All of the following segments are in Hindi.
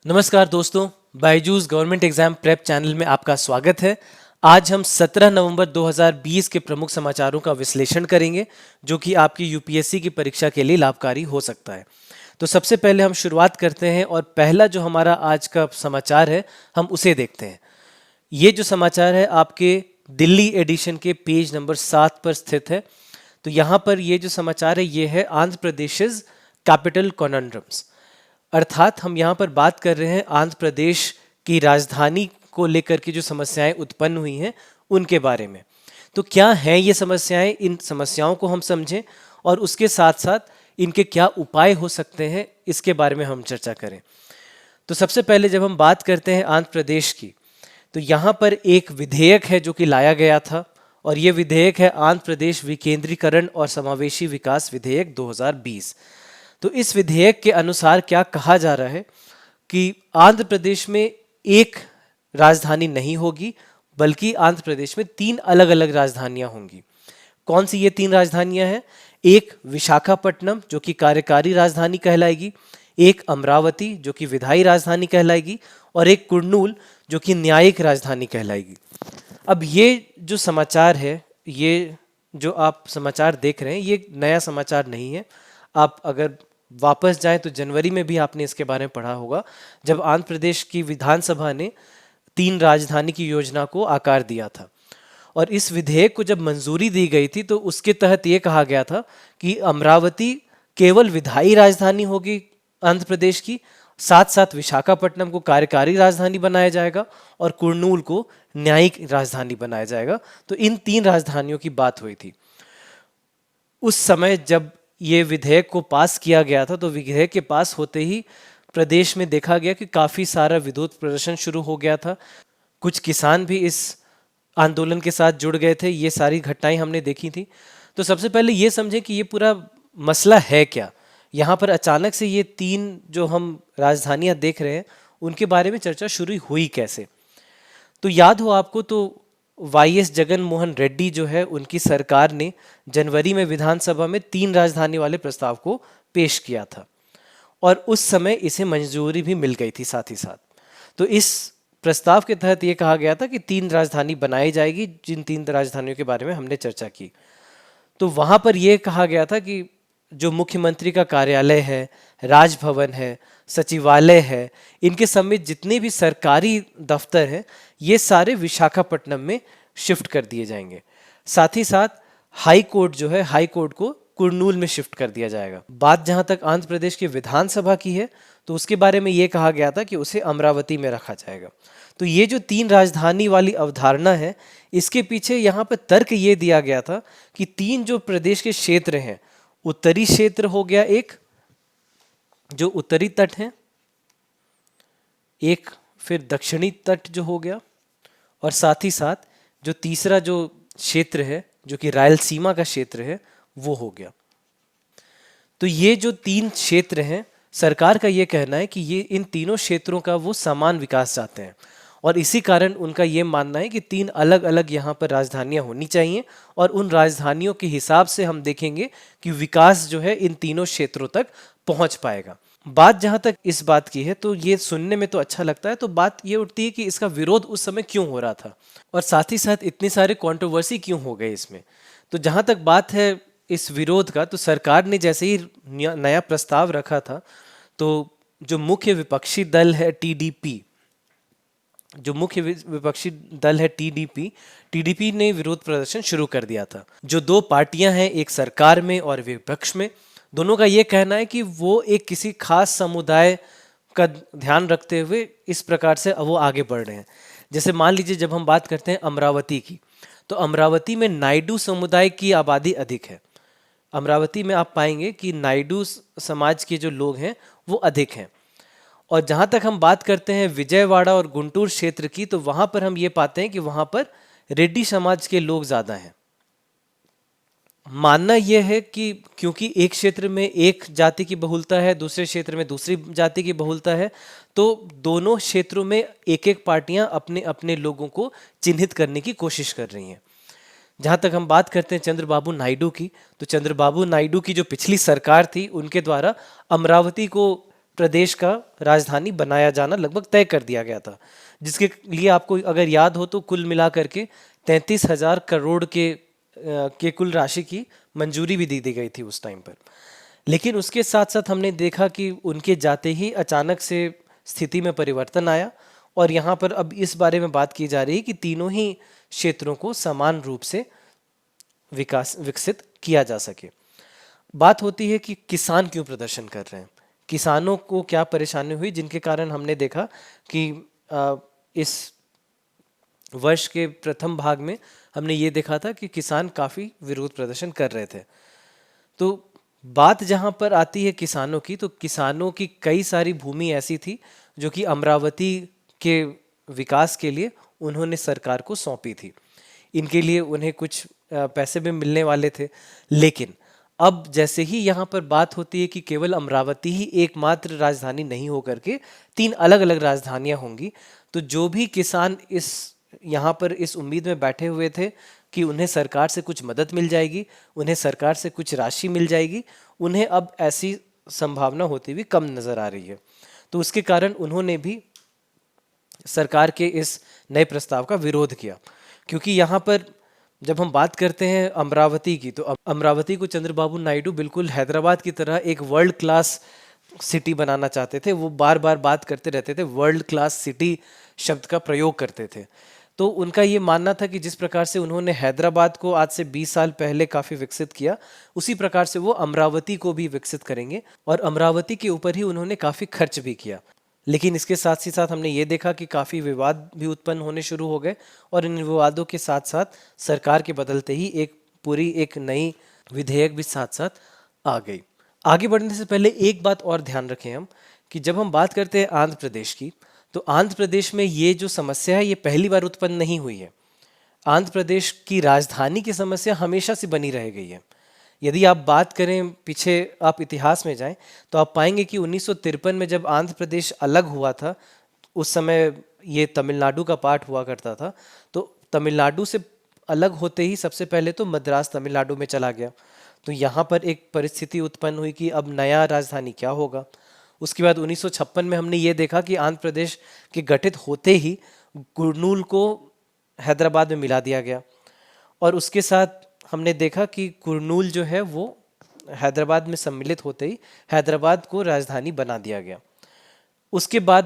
नमस्कार दोस्तों, Byju's government exam prep channel में आपका स्वागत है। आज हम 17 नवंबर 2020 के प्रमुख समाचारों का विश्लेषण करेंगे जो कि आपकी यूपीएससी की परीक्षा के लिए लाभकारी हो सकता है। तो सबसे पहले हम शुरुआत करते हैं और पहला जो हमारा आज का समाचार है हम उसे देखते हैं। ये जो समाचार है आपके दिल्ली एडिशन के पेज नंबर 7 पर स्थित है। तो यहाँ पर ये जो समाचार है ये है आंध्र प्रदेश कैपिटल कॉनन्ड्रम्स, अर्थात हम यहाँ पर बात कर रहे हैं आंध्र प्रदेश की राजधानी को लेकर के जो समस्याएं उत्पन्न हुई हैं उनके बारे में। तो क्या हैं ये समस्याएं, इन समस्याओं को हम समझें और उसके साथ साथ इनके क्या उपाय हो सकते हैं इसके बारे में हम चर्चा करें। तो सबसे पहले जब हम बात करते हैं आंध्र प्रदेश की, तो यहाँ पर एक विधेयक है जो कि लाया गया था और ये विधेयक है आंध्र प्रदेश विकेंद्रीकरण और समावेशी विकास विधेयक 2020। तो इस विधेयक के अनुसार क्या कहा जा रहा है कि आंध्र प्रदेश में एक राजधानी नहीं होगी बल्कि आंध्र प्रदेश में 3 अलग अलग राजधानियां होंगी। कौन सी ये 3 राजधानियां हैं? एक विशाखापट्टनम जो कि कार्यकारी राजधानी कहलाएगी, एक अमरावती जो कि विधायी राजधानी कहलाएगी और एक कुर्नूल जो कि न्यायिक राजधानी कहलाएगी। अब ये जो समाचार है, ये जो आप समाचार देख रहे हैं ये नया समाचार नहीं है। आप अगर वापस जाएं तो जनवरी में भी आपने इसके बारे में पढ़ा होगा जब आंध्र प्रदेश की विधानसभा ने 3 राजधानी की योजना को आकार दिया था और इस विधेयक को जब मंजूरी दी गई थी तो उसके तहत ये कहा गया था कि अमरावती केवल विधायी राजधानी होगी आंध्र प्रदेश की, साथ साथ विशाखापट्टनम को कार्यकारी राजधानी बनाया जाएगा और कुर्नूल को न्यायिक राजधानी बनाया जाएगा। तो इन 3 राजधानियों की बात हुई थी। उस समय जब ये विधेयक को पास किया गया था तो विधेयक के पास होते ही प्रदेश में देखा गया कि काफ़ी सारा विरोध प्रदर्शन शुरू हो गया था। कुछ किसान भी इस आंदोलन के साथ जुड़ गए थे। ये सारी घटनाएं हमने देखी थी। तो सबसे पहले ये समझें कि ये पूरा मसला है क्या। यहाँ पर अचानक से ये 3 जो हम राजधानियाँ देख रहे हैं उनके बारे में चर्चा शुरू हुई कैसे। तो याद हो आपको तो वाईएस जगन मोहन रेड्डी जो है उनकी सरकार ने जनवरी में विधानसभा में 3 राजधानी वाले प्रस्ताव को पेश किया था और उस समय इसे मंजूरी भी मिल गई थी साथ ही साथ। तो इस प्रस्ताव के तहत ये कहा गया था कि 3 राजधानी बनाई जाएगी, जिन 3 राजधानियों के बारे में हमने चर्चा की। तो वहाँ पर यह कहा गया था कि जो मुख्यमंत्री का कार्यालय है, राजभवन है, सचिवालय है, इनके समेत जितने भी सरकारी दफ्तर हैं ये सारे विशाखापट्टनम में शिफ्ट कर दिए जाएंगे। साथ ही साथ हाई कोर्ट जो है, हाई कोर्ट को कुर्नूल में शिफ्ट कर दिया जाएगा। बात जहां तक आंध्र प्रदेश की विधानसभा की है तो उसके बारे में ये कहा गया था कि उसे अमरावती में रखा जाएगा। तो ये जो 3 राजधानी वाली अवधारणा है इसके पीछे यहाँ पर तर्क ये दिया गया था कि 3 जो प्रदेश के क्षेत्र हैं, उत्तरी क्षेत्र हो गया एक जो उत्तरी तट है, एक फिर दक्षिणी तट जो हो गया और साथ ही साथ जो तीसरा जो क्षेत्र है जो कि रायलसीमा का क्षेत्र है वो हो गया। तो ये जो 3 क्षेत्र हैं, सरकार का ये कहना है कि ये इन तीनों क्षेत्रों का वो समान विकास चाहते हैं और इसी कारण उनका ये मानना है कि 3 अलग अलग यहाँ पर राजधानियाँ होनी चाहिए और उन राजधानियों के हिसाब से हम देखेंगे कि विकास जो है इन तीनों क्षेत्रों तक पहुँच पाएगा। बात जहाँ तक इस बात की है तो ये सुनने में तो अच्छा लगता है, तो बात ये उठती है कि इसका विरोध उस समय क्यों हो रहा था और साथ ही साथ इतने सारे कंट्रोवर्सी क्यों हो गए इसमें। तो जहाँ तक बात है इस विरोध का, तो सरकार ने जैसे ही नया प्रस्ताव रखा था तो जो मुख्य विपक्षी दल है टीडीपी, जो मुख्य विपक्षी दल है टीडीपी ने विरोध प्रदर्शन शुरू कर दिया था। जो 2 पार्टियां हैं, एक सरकार में और विपक्ष में, दोनों का ये कहना है कि वो एक किसी खास समुदाय का ध्यान रखते हुए इस प्रकार से वो आगे बढ़ रहे हैं। जैसे मान लीजिए जब हम बात करते हैं अमरावती की, तो अमरावती में नायडू समुदाय की आबादी अधिक है। अमरावती में आप पाएंगे कि नायडू समाज के जो लोग हैं वो अधिक हैं। और जहाँ तक हम बात करते हैं विजयवाड़ा और गुंटूर क्षेत्र की, तो वहाँ पर हम ये पाते हैं कि वहाँ पर रेड्डी समाज के लोग ज़्यादा हैं। मानना यह है कि क्योंकि एक क्षेत्र में एक जाति की बहुलता है, दूसरे क्षेत्र में दूसरी जाति की बहुलता है, तो दोनों क्षेत्रों में एक एक पार्टियां अपने अपने लोगों को चिन्हित करने की कोशिश कर रही हैं। जहाँ तक हम बात करते हैं चंद्रबाबू नायडू की, तो चंद्रबाबू नायडू की जो पिछली सरकार थी उनके द्वारा अमरावती को प्रदेश का राजधानी बनाया जाना लगभग तय कर दिया गया था, जिसके लिए आपको अगर याद हो तो कुल मिला करके 33,000 करोड़ के कुल राशि की मंजूरी भी दी गई थी उस टाइम पर। लेकिन उसके साथ साथ हमने देखा कि उनके जाते ही अचानक से स्थिति में परिवर्तन आया, और यहाँ पर अब इस बारे में बात की जा रही है कि तीनों ही क्षेत्रों को समान रूप से विकसित किया जा सके। बात होती है कि किसान क्यों प्रदर्शन कर रहे हैं, किसानों को क्या परेशानी हुई जिनके कारण हमने देखा कि इस वर्ष के प्रथम भाग में हमने ये देखा था कि किसान काफ़ी विरोध प्रदर्शन कर रहे थे। तो बात जहाँ पर आती है किसानों की, तो किसानों की कई सारी भूमि ऐसी थी जो कि अमरावती के विकास के लिए उन्होंने सरकार को सौंपी थी। इनके लिए उन्हें कुछ पैसे भी मिलने वाले थे। लेकिन अब जैसे ही यहाँ पर बात होती है कि केवल अमरावती ही एकमात्र राजधानी नहीं होकर के 3 अलग अलग राजधानियाँ होंगी, तो जो भी किसान इस यहाँ पर इस उम्मीद में बैठे हुए थे कि उन्हें सरकार से कुछ मदद मिल जाएगी, उन्हें सरकार से कुछ राशि मिल जाएगी, उन्हें अब ऐसी संभावना होती हुई कम नज़र आ रही है। तो उसके कारण उन्होंने भी सरकार के इस नए प्रस्ताव का विरोध किया। क्योंकि यहाँ पर जब हम बात करते हैं अमरावती की, तो अमरावती को चंद्रबाबू नायडू बिल्कुल हैदराबाद की तरह एक वर्ल्ड क्लास सिटी बनाना चाहते थे। वो बार बार बात करते रहते थे, वर्ल्ड क्लास सिटी शब्द का प्रयोग करते थे। तो उनका ये मानना था कि जिस प्रकार से उन्होंने हैदराबाद को आज से 20 साल पहले काफ़ी विकसित किया, उसी प्रकार से वो अमरावती को भी विकसित करेंगे, और अमरावती के ऊपर ही उन्होंने काफ़ी खर्च भी किया। लेकिन इसके साथ ही साथ हमने ये देखा कि काफ़ी विवाद भी उत्पन्न होने शुरू हो गए, और इन विवादों के साथ साथ सरकार के बदलते ही एक नई विधेयक भी साथ साथ आ गई। आगे बढ़ने से पहले एक बात और ध्यान रखें हम, कि जब हम बात करते हैं आंध्र प्रदेश की, तो आंध्र प्रदेश में ये जो समस्या है ये पहली बार उत्पन्न नहीं हुई है। आंध्र प्रदेश की राजधानी की समस्या हमेशा से बनी रह गई है। यदि आप बात करें पीछे, आप इतिहास में जाएं, तो आप पाएंगे कि 1953 में जब आंध्र प्रदेश अलग हुआ था, उस समय ये तमिलनाडु का पार्ट हुआ करता था। तो तमिलनाडु से अलग होते ही सबसे पहले तो मद्रास तमिलनाडु में चला गया। तो यहाँ पर एक परिस्थिति उत्पन्न हुई कि अब नया राजधानी क्या होगा। उसके बाद 1956 में हमने ये देखा कि आंध्र प्रदेश के गठित होते ही कुर्नूल को हैदराबाद में मिला दिया गया, और उसके साथ हमने देखा कि कुर्नूल जो है वो हैदराबाद में सम्मिलित होते ही हैदराबाद को राजधानी बना दिया गया। उसके बाद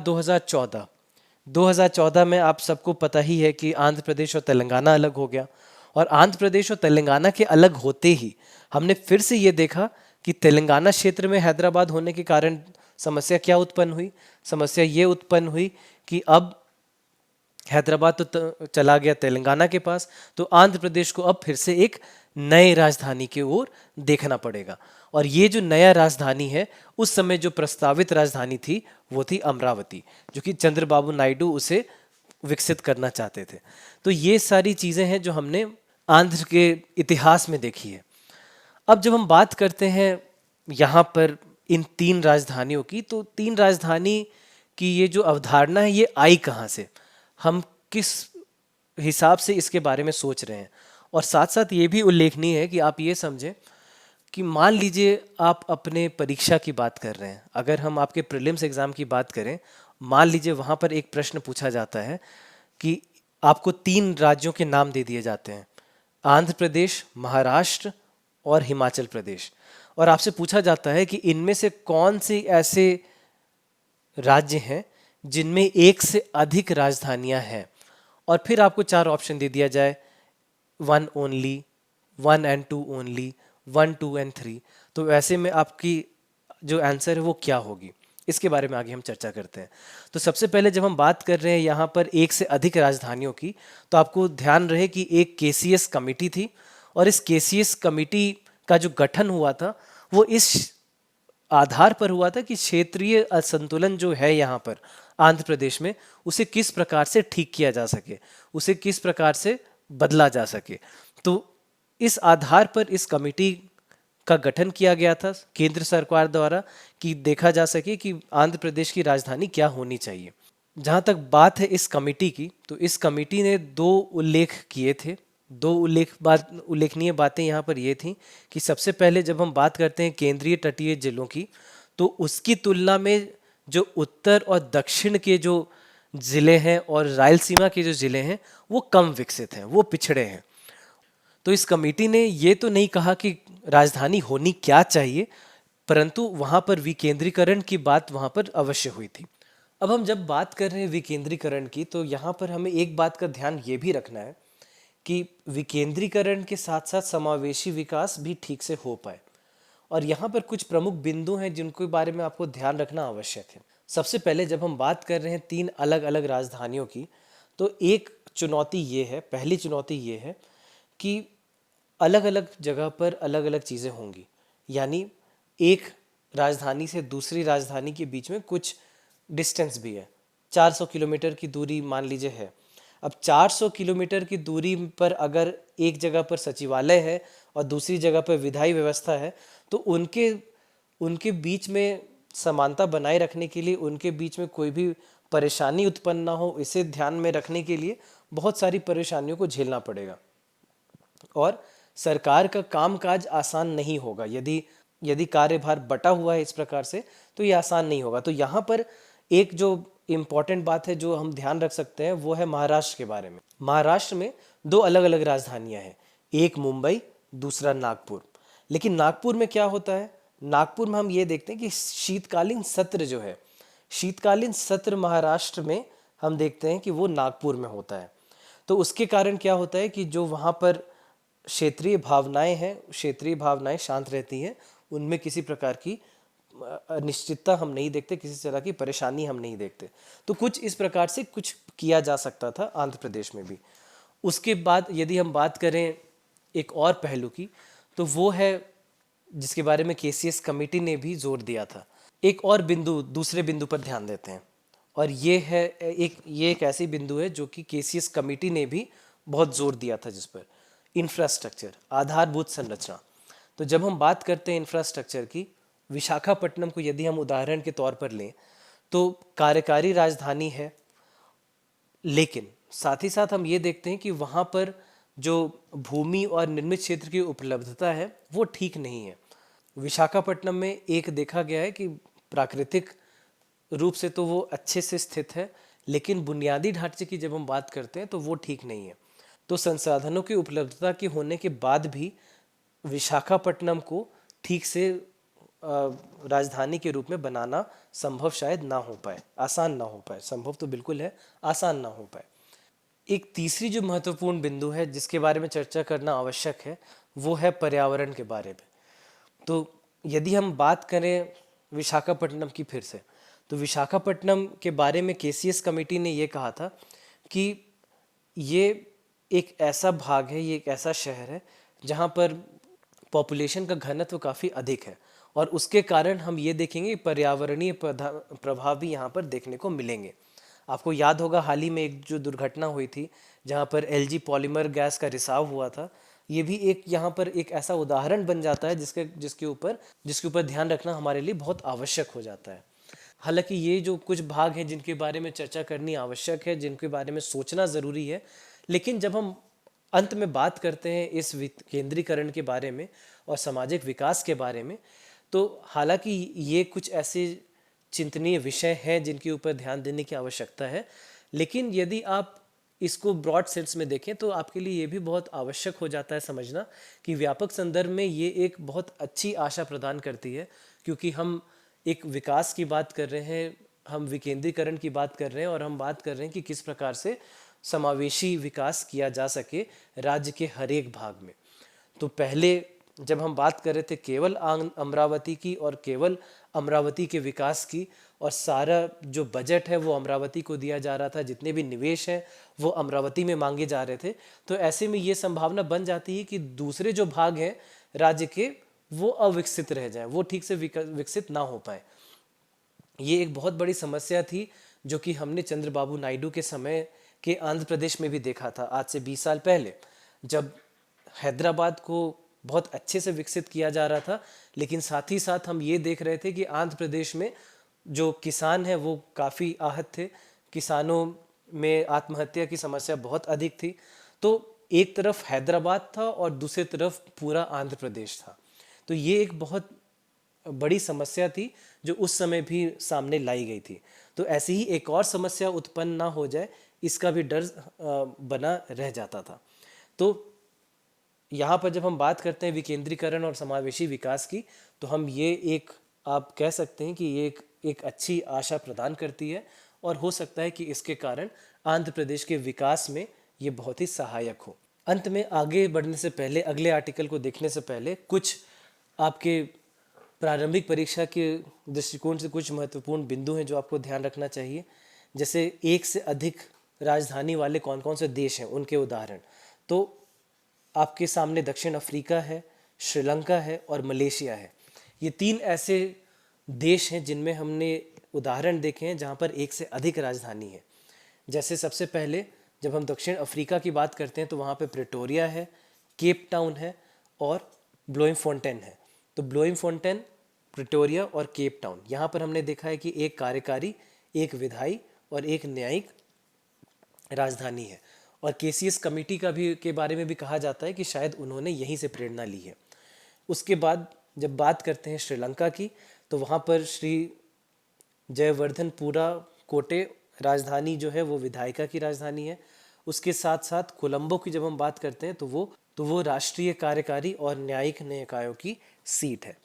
2014 में आप सबको पता ही है कि आंध्र प्रदेश और तेलंगाना अलग हो गया, और आंध्र प्रदेश और तेलंगाना के अलग होते ही हमने फिर से ये देखा कि तेलंगाना क्षेत्र में हैदराबाद होने के कारण समस्या क्या उत्पन्न हुई। समस्या ये उत्पन्न हुई कि अब हैदराबाद तो चला गया तेलंगाना के पास, तो आंध्र प्रदेश को अब फिर से एक नए राजधानी की ओर देखना पड़ेगा। और ये जो नया राजधानी है, उस समय जो प्रस्तावित राजधानी थी वो थी अमरावती, जो कि चंद्रबाबू नायडू उसे विकसित करना चाहते थे। तो ये सारी चीज़ें हैं जो हमने आंध्र के इतिहास में देखी है। अब जब हम बात करते हैं यहाँ पर इन 3 राजधानियों की, तो 3 राजधानी की ये जो अवधारणा है ये आई कहाँ से, हम किस हिसाब से इसके बारे में सोच रहे हैं। और साथ साथ ये भी उल्लेखनीय है कि आप ये समझें कि मान लीजिए आप अपने परीक्षा की बात कर रहे हैं, अगर हम आपके प्रीलिम्स एग्ज़ाम की बात करें, मान लीजिए वहाँ पर एक प्रश्न पूछा जाता है कि आपको 3 राज्यों के नाम दे दिए जाते हैं, आंध्र प्रदेश, महाराष्ट्र और हिमाचल प्रदेश, और आपसे पूछा जाता है कि इनमें से कौन से ऐसे राज्य हैं जिनमें एक से अधिक राजधानियां हैं, और फिर आपको 4 ऑप्शन दे दिया जाए, 1 ओनली, 1 and 2 ओनली, 1, 2 and 3। तो ऐसे में आपकी जो आंसर है वो क्या होगी, इसके बारे में आगे हम चर्चा करते हैं। तो सबसे पहले जब हम बात कर रहे हैं यहाँ पर एक से अधिक राजधानियों की, तो आपको ध्यान रहे कि एक केसीएस कमेटी थी, और इस केसीएस कमेटी का जो गठन हुआ था वो इस आधार पर हुआ था कि क्षेत्रीय असंतुलन जो है यहाँ पर आंध्र प्रदेश में, उसे किस प्रकार से ठीक किया जा सके, उसे किस प्रकार से बदला जा सके। तो इस आधार पर इस कमेटी का गठन किया गया था केंद्र सरकार द्वारा, कि देखा जा सके कि आंध्र प्रदेश की राजधानी क्या होनी चाहिए। जहाँ तक बात है इस कमेटी की, तो इस कमेटी ने 2 उल्लेख किए थे। 2 उल्लेखनीय बातें यहाँ पर ये थी कि सबसे पहले जब हम बात करते हैं केंद्रीय तटीय जिलों की, तो उसकी तुलना में जो उत्तर और दक्षिण के जो ज़िले हैं और रायलसीमा के जो ज़िले हैं वो कम विकसित हैं, वो पिछड़े हैं। तो इस कमेटी ने ये तो नहीं कहा कि राजधानी होनी क्या चाहिए, परंतु वहाँ पर विकेंद्रीकरण की बात वहाँ पर अवश्य हुई थी। अब हम जब बात कर रहे हैं विकेंद्रीकरण की, तो यहाँ पर हमें एक बात का ध्यान ये भी रखना है कि विकेंद्रीकरण के साथ साथ समावेशी विकास भी ठीक से हो पाए। और यहाँ पर कुछ प्रमुख बिंदु हैं जिनके बारे में आपको ध्यान रखना आवश्यक है। सबसे पहले जब हम बात कर रहे हैं तीन अलग अलग राजधानियों की, तो एक चुनौती ये है, पहली चुनौती ये है कि अलग अलग जगह पर अलग अलग चीज़ें होंगी। यानी एक राजधानी से दूसरी राजधानी के बीच में कुछ डिस्टेंस भी है, 400 किलोमीटर की दूरी मान लीजिए है। अब 400 किलोमीटर की दूरी पर अगर एक जगह पर सचिवालय है और दूसरी जगह पर विधायी व्यवस्था है, तो उनके उनके बीच में समानता बनाए रखने के लिए, उनके बीच में कोई भी परेशानी उत्पन्न ना हो, इसे ध्यान में रखने के लिए बहुत सारी परेशानियों को झेलना पड़ेगा। और सरकार का कामकाज आसान नहीं होगा। यदि यदि कार्यभार बटा हुआ है इस प्रकार से, तो ये आसान नहीं होगा। तो यहाँ पर एक जो इम्पॉर्टेंट बात है जो हम ध्यान रख सकते हैं वो है महाराष्ट्र के बारे में। महाराष्ट्र में दो अलग अलग राजधानियां हैं, एक मुंबई, दूसरा नागपुर। लेकिन नागपुर में क्या होता है, नागपुर में हम ये देखते हैं कि शीतकालीन सत्र जो है, शीतकालीन सत्र महाराष्ट्र में हम देखते हैं कि वो नागपुर में होता है। तो उसके कारण क्या होता है कि जो वहाँ पर क्षेत्रीय भावनाएं हैं, क्षेत्रीय भावनाएं शांत रहती हैं, उनमें किसी प्रकार की अनिश्चितता हम नहीं देखते, किसी तरह की परेशानी हम नहीं देखते। तो कुछ इस प्रकार से कुछ किया जा सकता था आंध्र प्रदेश में भी। उसके बाद यदि हम बात करें एक और पहलू की, तो वो है जिसके बारे में केसीएस कमेटी ने भी जोर दिया था। एक और बिंदु, दूसरे बिंदु पर ध्यान देते हैं, और ये एक ऐसी बिंदु है जो कि केसीएस कमेटी ने भी बहुत जोर दिया था, जिस पर इंफ्रास्ट्रक्चर, आधारभूत संरचना। तो जब हम बात करते हैं इंफ्रास्ट्रक्चर की, विशाखापट्टनम को यदि हम उदाहरण के तौर पर लें, तो कार्यकारी राजधानी है, लेकिन साथ ही साथ हम ये देखते हैं कि वहाँ पर जो भूमि और निर्मित क्षेत्र की उपलब्धता है वो ठीक नहीं है। विशाखापट्टनम में एक देखा गया है कि प्राकृतिक रूप से तो वो अच्छे से स्थित है, लेकिन बुनियादी ढांचे की जब हम बात करते हैं तो वो ठीक नहीं है। तो संसाधनों की उपलब्धता के होने के बाद भी विशाखापट्टनम को ठीक से राजधानी के रूप में बनाना संभव शायद ना हो पाए, आसान ना हो पाए। संभव तो बिल्कुल है, आसान ना हो पाए। एक तीसरी जो महत्वपूर्ण बिंदु है जिसके बारे में चर्चा करना आवश्यक है, वो है पर्यावरण के बारे में। तो यदि हम बात करें विशाखापट्टनम की फिर से, तो विशाखापट्टनम के बारे में केसीएस कमेटी ने ये कहा था कि ये एक ऐसा भाग है, ये एक ऐसा शहर है जहाँ पर पॉपुलेशन का घनत्व काफ़ी अधिक है, और उसके कारण हम ये देखेंगे पर्यावरणीय प्रभाव भी यहाँ पर देखने को मिलेंगे। आपको याद होगा हाल ही में एक जो दुर्घटना हुई थी जहाँ पर एलजी पॉलीमर गैस का रिसाव हुआ था। ये भी एक यहाँ पर एक ऐसा उदाहरण बन जाता है जिसके ऊपर ध्यान रखना हमारे लिए बहुत आवश्यक हो जाता है। हालांकि ये जो कुछ भाग हैं जिनके बारे में चर्चा करनी आवश्यक है, जिनके बारे में सोचना ज़रूरी है, लेकिन जब हम अंत में बात करते हैं इस केंद्रीकरण के बारे में और सामाजिक विकास के बारे में, तो हालांकि ये कुछ ऐसे चिंतनीय विषय हैं जिनके ऊपर ध्यान देने की आवश्यकता है, लेकिन यदि आप इसको ब्रॉड सेंस में देखें तो आपके लिए ये भी बहुत आवश्यक हो जाता है समझना कि व्यापक संदर्भ में ये एक बहुत अच्छी आशा प्रदान करती है, क्योंकि हम एक विकास की बात कर रहे हैं, हम विकेंद्रीकरण की बात कर रहे हैं, और हम बात कर रहे हैं कि किस प्रकार से समावेशी विकास किया जा सके राज्य के हर एक भाग में। तो पहले जब हम बात कर रहे थे केवल अमरावती की और केवल अमरावती के विकास की, और सारा जो बजट है वो अमरावती को दिया जा रहा था, जितने भी निवेश हैं वो अमरावती में मांगे जा रहे थे, तो ऐसे में ये संभावना बन जाती है कि दूसरे जो भाग हैं राज्य के वो अविकसित रह जाएं, वो ठीक से विकसित ना हो पाए। ये एक बहुत बड़ी समस्या थी जो कि हमने चंद्रबाबू नायडू के समय के आंध्र प्रदेश में भी देखा था, आज से 20 साल पहले, जब हैदराबाद को बहुत अच्छे से विकसित किया जा रहा था, लेकिन साथ ही साथ हम ये देख रहे थे कि आंध्र प्रदेश में जो किसान हैं वो काफ़ी आहत थे, किसानों में आत्महत्या की समस्या बहुत अधिक थी। तो एक तरफ हैदराबाद था और दूसरी तरफ पूरा आंध्र प्रदेश था। तो ये एक बहुत बड़ी समस्या थी जो उस समय भी सामने लाई गई थी। तो ऐसी ही एक और समस्या उत्पन्न ना हो जाए, इसका भी डर बना रह जाता था। तो यहाँ पर जब हम बात करते हैं विकेंद्रीकरण और समावेशी विकास की, तो हम ये एक आप कह सकते हैं कि ये एक अच्छी आशा प्रदान करती है, और हो सकता है कि इसके कारण आंध्र प्रदेश के विकास में ये बहुत ही सहायक हो। अंत में आगे बढ़ने से पहले, अगले आर्टिकल को देखने से पहले, कुछ आपके प्रारंभिक परीक्षा के दृष्टिकोण से कुछ महत्वपूर्ण बिंदु हैं जो आपको ध्यान रखना चाहिए। जैसे एक से अधिक राजधानी वाले कौन कौन से देश हैं, उनके उदाहरण। तो आपके सामने दक्षिण अफ्रीका है, श्रीलंका है और मलेशिया है। ये तीन ऐसे देश हैं जिनमें हमने उदाहरण देखे हैं जहाँ पर एक से अधिक राजधानी है। जैसे सबसे पहले जब हम दक्षिण अफ्रीका की बात करते हैं तो वहाँ पे प्रेटोरिया है, केप टाउन है और ब्लोइमफोंटेन है। तो ब्लोइमफोंटेन, प्रिटोरिया और केप टाउन, यहाँ पर हमने देखा है कि एक कार्यकारी, एक विधायी और एक न्यायिक राजधानी है। और केसीएस कमेटी का भी के बारे में भी कहा जाता है कि शायद उन्होंने यहीं से प्रेरणा ली है। उसके बाद जब बात करते हैं श्रीलंका की, तो वहाँ पर श्री जयवर्धनपुरा कोटे राजधानी जो है वो विधायिका की राजधानी है। उसके साथ साथ कोलंबो की जब हम बात करते हैं तो वो राष्ट्रीय कार्यकारी और न्यायिक निकायों की सीट है।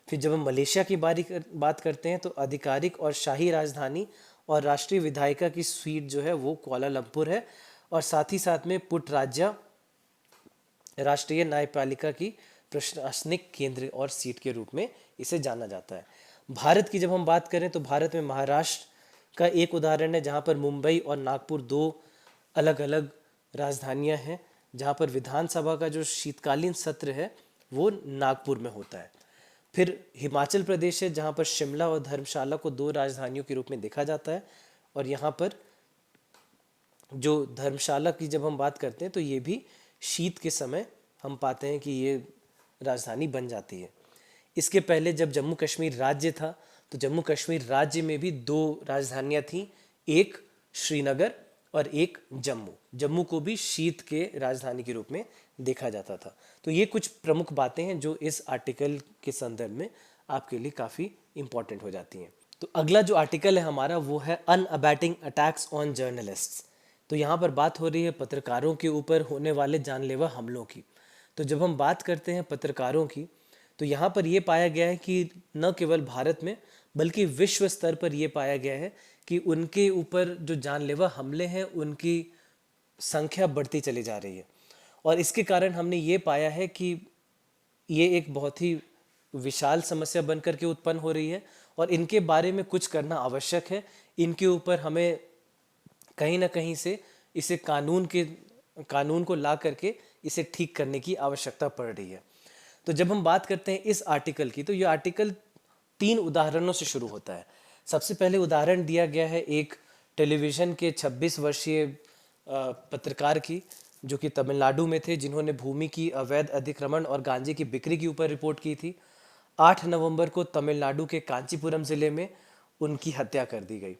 फिर जब हम मलेशिया की बात करते हैं तो आधिकारिक और शाही राजधानी और राष्ट्रीय विधायिका की सीट जो है वो कुआलालंपुर है, और साथ ही साथ में पुटराजा राष्ट्रीय न्यायपालिका की प्रशासनिक केंद्र और सीट के रूप में इसे जाना जाता है। भारत की जब हम बात करें तो भारत में महाराष्ट्र का एक उदाहरण है जहाँ पर मुंबई और नागपुर दो अलग अलग राजधानियाँ हैं, जहाँ पर विधानसभा का जो शीतकालीन सत्र है वो नागपुर में होता है। फिर हिमाचल प्रदेश है जहाँ पर शिमला और धर्मशाला को दो राजधानियों के रूप में देखा जाता है, और यहाँ पर जो धर्मशाला की जब हम बात करते हैं तो ये भी शीत के समय हम पाते हैं कि ये राजधानी बन जाती है। इसके पहले जब जम्मू कश्मीर राज्य था तो जम्मू कश्मीर राज्य में भी दो राजधानियां थीं, एक श्रीनगर और एक जम्मू। जम्मू को भी शीत के राजधानी के रूप में देखा जाता था। तो ये कुछ प्रमुख बातें हैं जो इस आर्टिकल के संदर्भ में आपके लिए काफ़ी इंपॉर्टेंट हो जाती हैं। तो अगला जो आर्टिकल है हमारा वो है अनअबैटिंग अटैक्स ऑन जर्नलिस्ट्स। तो यहाँ पर बात हो रही है पत्रकारों के ऊपर होने वाले जानलेवा हमलों की। तो जब हम बात करते हैं पत्रकारों की, तो यहाँ पर यह पाया गया है कि न केवल भारत में बल्कि विश्व स्तर पर यह पाया गया है कि उनके ऊपर जो जानलेवा हमले हैं उनकी संख्या बढ़ती चली जा रही है। और इसके कारण हमने ये पाया है कि ये एक बहुत ही विशाल समस्या बनकर के उत्पन्न हो रही है, और इनके बारे में कुछ करना आवश्यक है। इनके ऊपर हमें कहीं ना कहीं से इसे कानून को ला करके इसे ठीक करने की आवश्यकता पड़ रही है। तो जब हम बात करते हैं इस आर्टिकल की, तो ये आर्टिकल 3 उदाहरणों से शुरू होता है। सबसे पहले उदाहरण दिया गया है एक टेलीविज़न के 26 वर्षीय पत्रकार की, जो कि तमिलनाडु में थे, जिन्होंने भूमि की अवैध अतिक्रमण और गांजे की बिक्री के ऊपर रिपोर्ट की थी। 8 नवंबर को तमिलनाडु के कांचीपुरम ज़िले में उनकी हत्या कर दी गई।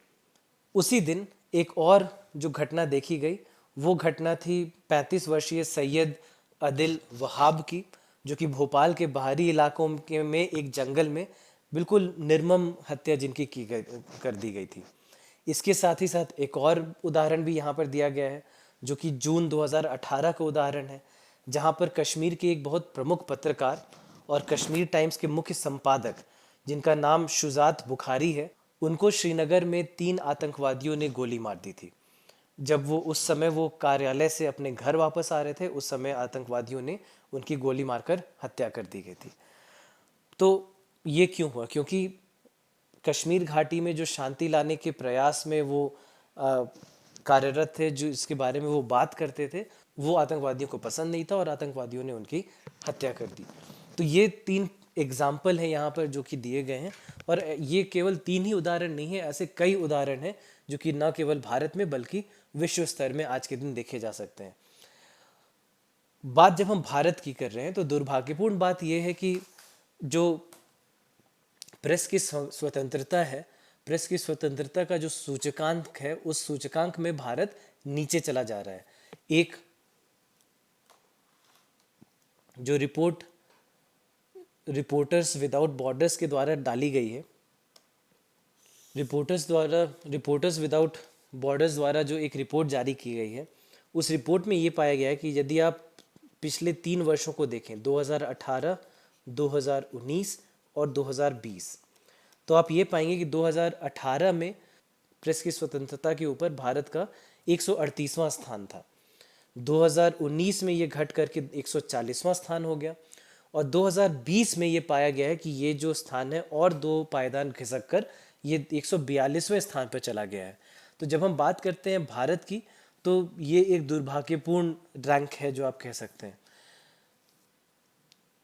उसी दिन एक और जो घटना देखी गई वो घटना थी 35 वर्षीय सैयद अदिल वहाब की, जो कि भोपाल के बाहरी इलाकों में एक जंगल में बिल्कुल निर्मम हत्या जिनकी कर दी गई थी। इसके साथ ही साथ एक और उदाहरण भी यहाँ पर दिया गया है जो कि जून 2018 का उदाहरण है, जहाँ पर कश्मीर के एक बहुत प्रमुख पत्रकार और कश्मीर टाइम्स के मुख्य संपादक, जिनका नाम शुजात बुखारी है, उनको श्रीनगर में 3 आतंकवादियों ने गोली मार दी थी। जब वो उस समय वो कार्यालय से अपने घर वापस आ रहे थे, उस समय आतंकवादियों ने उनकी गोली मारकर हत्या कर दी गई थी। तो ये क्यों हुआ? क्योंकि कश्मीर घाटी में जो शांति लाने के प्रयास में वो कार्यरत थे, जो इसके बारे में वो बात करते थे, वो आतंकवादियों को पसंद नहीं था और आतंकवादियों ने उनकी हत्या कर दी। तो ये 3 एग्जाम्पल हैं यहाँ पर जो कि दिए गए हैं, और ये केवल 3 ही उदाहरण नहीं है, ऐसे कई उदाहरण हैं जो कि न केवल भारत में बल्कि विश्व स्तर में आज के दिन देखे जा सकते हैं। बात जब हम भारत की कर रहे हैं तो दुर्भाग्यपूर्ण बात यह है कि जो प्रेस की स्वतंत्रता है, प्रेस की स्वतंत्रता का जो सूचकांक है, उस सूचकांक में भारत नीचे चला जा रहा है। एक जो रिपोर्ट रिपोर्टर्स विदाउट बॉर्डर्स के द्वारा डाली गई है। रिपोर्टर्स विदाउट बॉर्डर्स द्वारा जो एक रिपोर्ट जारी की गई है, उस रिपोर्ट में ये पाया गया है कि यदि आप पिछले 3 वर्षों को देखें, 2018, 2019 और 2020, तो आप ये पाएंगे कि 2018 में प्रेस की स्वतंत्रता के ऊपर भारत का 138वां स्थान था। 2019 में ये घट करके 140वां स्थान हो गया और 2020 में ये पाया गया है कि ये जो स्थान है और 2 पायदान खिसक कर ये 142वें स्थान पर चला गया है। तो जब हम बात करते हैं भारत की, तो ये एक दुर्भाग्यपूर्ण रैंक है जो आप कह सकते हैं।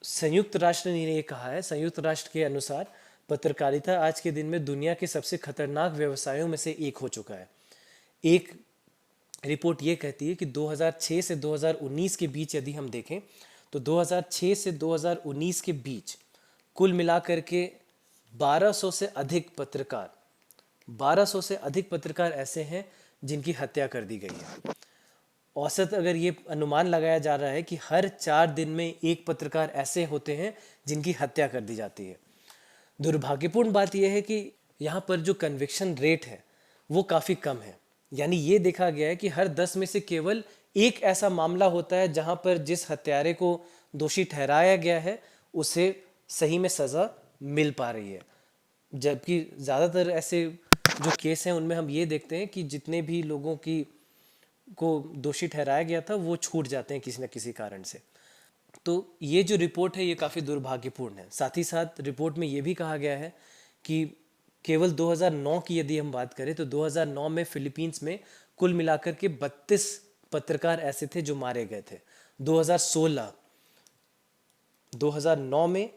संयुक्त राष्ट्र ने ये कहा है, संयुक्त राष्ट्र के अनुसार पत्रकारिता आज के दिन में दुनिया के सबसे खतरनाक व्यवसायों में से एक हो चुका है। एक रिपोर्ट ये कहती है कि 2006 से 2019 के बीच यदि हम देखें, तो 2006 से 2019 के बीच कुल मिलाकर के 1200 से अधिक पत्रकार ऐसे हैं जिनकी हत्या कर दी गई है। औसत अगर ये अनुमान लगाया जा रहा है कि हर 4 दिन में एक पत्रकार ऐसे होते हैं जिनकी हत्या कर दी जाती है। दुर्भाग्यपूर्ण बात यह है कि यहाँ पर जो कन्विक्शन रेट है वो काफ़ी कम है। यानी ये देखा गया है कि हर 10 में से केवल एक ऐसा मामला होता है जहाँ पर जिस हत्यारे को दोषी ठहराया गया है उसे सही में सज़ा मिल पा रही है। जबकि ज़्यादातर ऐसे जो केस हैं उनमें हम ये देखते हैं कि जितने भी लोगों को दोषी ठहराया गया था वो छूट जाते हैं किसी न किसी कारण से। तो ये जो रिपोर्ट है ये काफ़ी दुर्भाग्यपूर्ण है। साथ ही साथ रिपोर्ट में ये भी कहा गया है कि केवल 2009 की यदि हम बात करें तो 2009 में फिलीपींस में कुल मिलाकर के 32 पत्रकार ऐसे थे जो मारे गए थे। 2009 में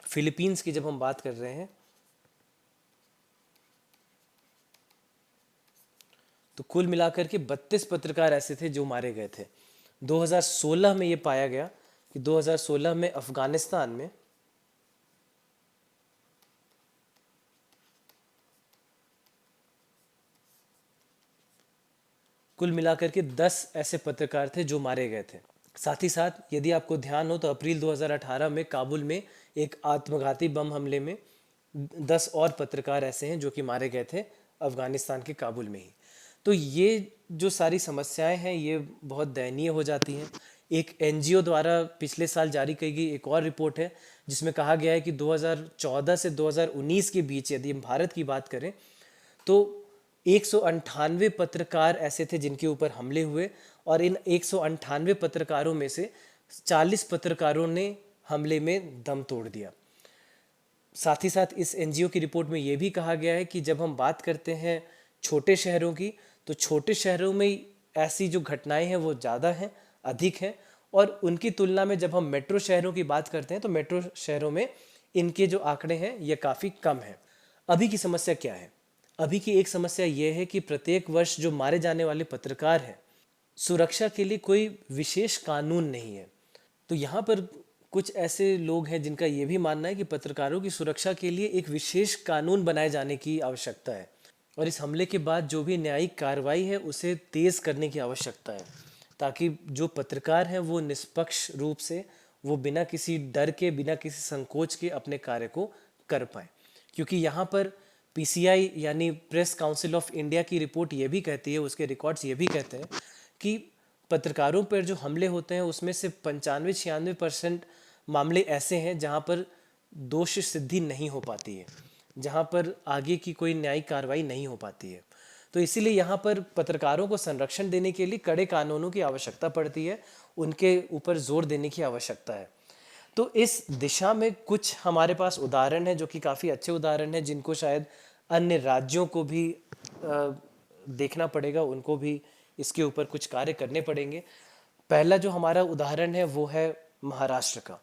फिलीपींस की जब हम बात कर रहे हैं तो कुल मिलाकर के 32 पत्रकार ऐसे थे जो मारे गए थे। 2016 में ये पाया गया कि 2016 में अफगानिस्तान में कुल मिलाकर के 10 ऐसे पत्रकार थे जो मारे गए थे। साथ ही साथ यदि आपको ध्यान हो तो अप्रैल 2018 में काबुल में एक आत्मघाती बम हमले में 10 और पत्रकार ऐसे हैं जो कि मारे गए थे अफगानिस्तान के काबुल में ही। तो ये जो सारी समस्याएं हैं ये बहुत दयनीय हो जाती हैं। एक एनजीओ द्वारा पिछले साल जारी की गई एक और रिपोर्ट है जिसमें कहा गया है कि 2014 से 2019 के बीच यदि हम भारत की बात करें तो 198 पत्रकार ऐसे थे जिनके ऊपर हमले हुए और इन 198 पत्रकारों में से 40 पत्रकारों ने हमले में दम तोड़ दिया। साथ ही साथ इस एनजीओ की रिपोर्ट में ये भी कहा गया है कि जब हम बात करते हैं छोटे शहरों की, तो छोटे शहरों में ऐसी जो घटनाएं हैं वो ज़्यादा हैं, अधिक हैं, और उनकी तुलना में जब हम मेट्रो शहरों की बात करते हैं तो मेट्रो शहरों में इनके जो आंकड़े हैं ये काफ़ी कम हैं। अभी की समस्या क्या है? अभी की एक समस्या ये है कि प्रत्येक वर्ष जो मारे जाने वाले पत्रकार हैं, सुरक्षा के लिए कोई विशेष कानून नहीं है। तो यहाँ पर कुछ ऐसे लोग हैं जिनका ये भी मानना है कि पत्रकारों की सुरक्षा के लिए एक विशेष कानून बनाए जाने की आवश्यकता है और इस हमले के बाद जो भी न्यायिक कार्रवाई है उसे तेज़ करने की आवश्यकता है, ताकि जो पत्रकार हैं वो निष्पक्ष रूप से, वो बिना किसी डर के, बिना किसी संकोच के अपने कार्य को कर पाए। क्योंकि यहाँ पर पीसीआई यानी प्रेस काउंसिल ऑफ इंडिया की रिपोर्ट ये भी कहती है, उसके रिकॉर्ड्स ये भी कहते हैं कि पत्रकारों पर जो हमले होते हैं उसमें से 95-96% मामले ऐसे हैं जहाँ पर दोष सिद्धि नहीं हो पाती है, जहाँ पर आगे की कोई न्यायिक कार्रवाई नहीं हो पाती है। तो इसीलिए यहाँ पर पत्रकारों को संरक्षण देने के लिए कड़े कानूनों की आवश्यकता पड़ती है, उनके ऊपर जोर देने की आवश्यकता है। तो इस दिशा में कुछ हमारे पास उदाहरण हैं जो कि काफ़ी अच्छे उदाहरण हैं, जिनको शायद अन्य राज्यों को भी देखना पड़ेगा, उनको भी इसके ऊपर कुछ कार्य करने पड़ेंगे। पहला जो हमारा उदाहरण है वो है महाराष्ट्र का।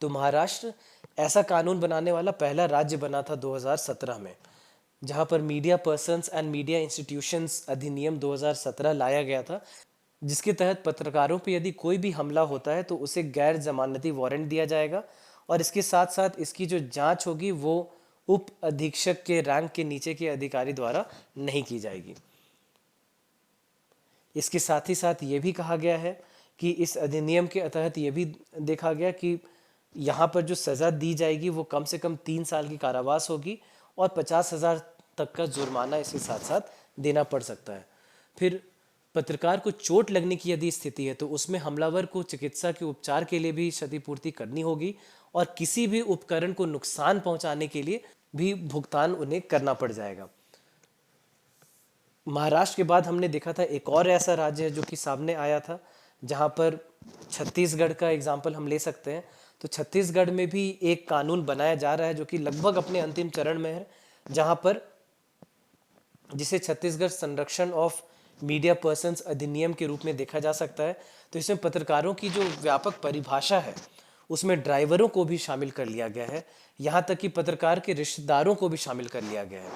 तो महाराष्ट्र ऐसा कानून बनाने वाला पहला राज्य बना था 2017 में, जहां पर media persons and media institutions अधिनियम 2017 लाया गया था, जिसके तहत पत्रकारों पर यदि कोई भी हमला होता है तो उसे गैर जमानती वारंट दिया जाएगा और इसके साथ साथ इसकी जो जांच होगी वो उप अधीक्षक के रैंक के नीचे के अधिकारी द्वारा नहीं की जाएगी। इसके साथ ही साथ ये भी कहा गया है कि इस अधिनियम के तहत ये भी देखा गया कि यहाँ पर जो सज़ा दी जाएगी वो कम से कम 3 साल की कारावास होगी और 50,000 तक का जुर्माना इसके साथ साथ देना पड़ सकता है। फिर पत्रकार को चोट लगने की यदि स्थिति है तो उसमें हमलावर को चिकित्सा के उपचार के लिए भी क्षतिपूर्ति करनी होगी और किसी भी उपकरण को नुकसान पहुंचाने के लिए भी भुगतान उन्हें करना पड़ जाएगा। महाराष्ट्र के बाद हमने देखा था एक और ऐसा राज्य है जो कि सामने आया था, जहां पर छत्तीसगढ़ का एग्जाम्पल हम ले सकते हैं। तो छत्तीसगढ़ में भी एक कानून बनाया जा रहा है जो कि लगभग अपने अंतिम चरण में है, जहां पर जिसे छत्तीसगढ़ संरक्षण ऑफ मीडिया पर्सन्स अधिनियम के रूप में देखा जा सकता है। तो इसमें पत्रकारों की जो व्यापक परिभाषा है उसमें ड्राइवरों को भी शामिल कर लिया गया है, यहाँ तक कि पत्रकार के रिश्तेदारों को भी शामिल कर लिया गया है।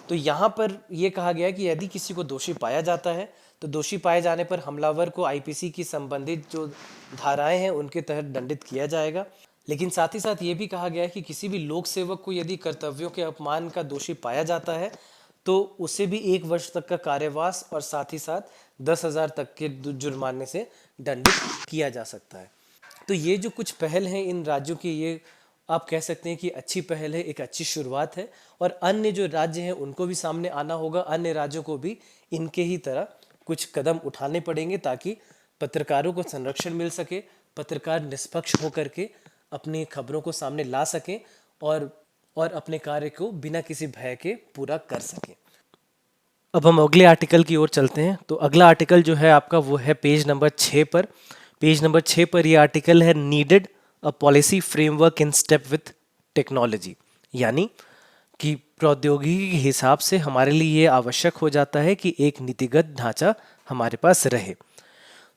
तो यहाँ पर यह कहा गया है कि यदि किसी को दोषी पाया जाता है तो दोषी पाए जाने पर हमलावर को आईपीसी की संबंधित जो धाराएं हैं उनके तहत दंडित किया जाएगा। लेकिन साथ ही साथ ये भी कहा गया है कि किसी भी लोक सेवक को यदि कर्तव्यों के अपमान का दोषी पाया जाता है तो उसे भी 1 वर्ष तक का कारावास और साथ ही साथ 10,000 तक के जुर्माने से दंडित किया जा सकता है। तो ये जो कुछ पहल हैं इन राज्यों की, ये आप कह सकते हैं कि अच्छी पहल है, एक अच्छी शुरुआत है और अन्य जो राज्य हैं उनको भी सामने आना होगा, अन्य राज्यों को भी इनके ही तरह कुछ कदम उठाने पड़ेंगे ताकि पत्रकारों को संरक्षण मिल सके, पत्रकार निष्पक्ष होकर के अपनी खबरों को सामने ला सकें और अपने कार्य को बिना किसी भय के पूरा कर सकें। अब हम अगले आर्टिकल की ओर चलते हैं। तो अगला आर्टिकल जो है आपका वो है पेज नंबर 6 पर। पेज नंबर 6 पर ये आर्टिकल है needed a policy framework in step with technology, यानी कि प्रौद्योगिकी के हिसाब से हमारे लिए ये आवश्यक हो जाता है कि एक नीतिगत ढांचा हमारे पास रहे।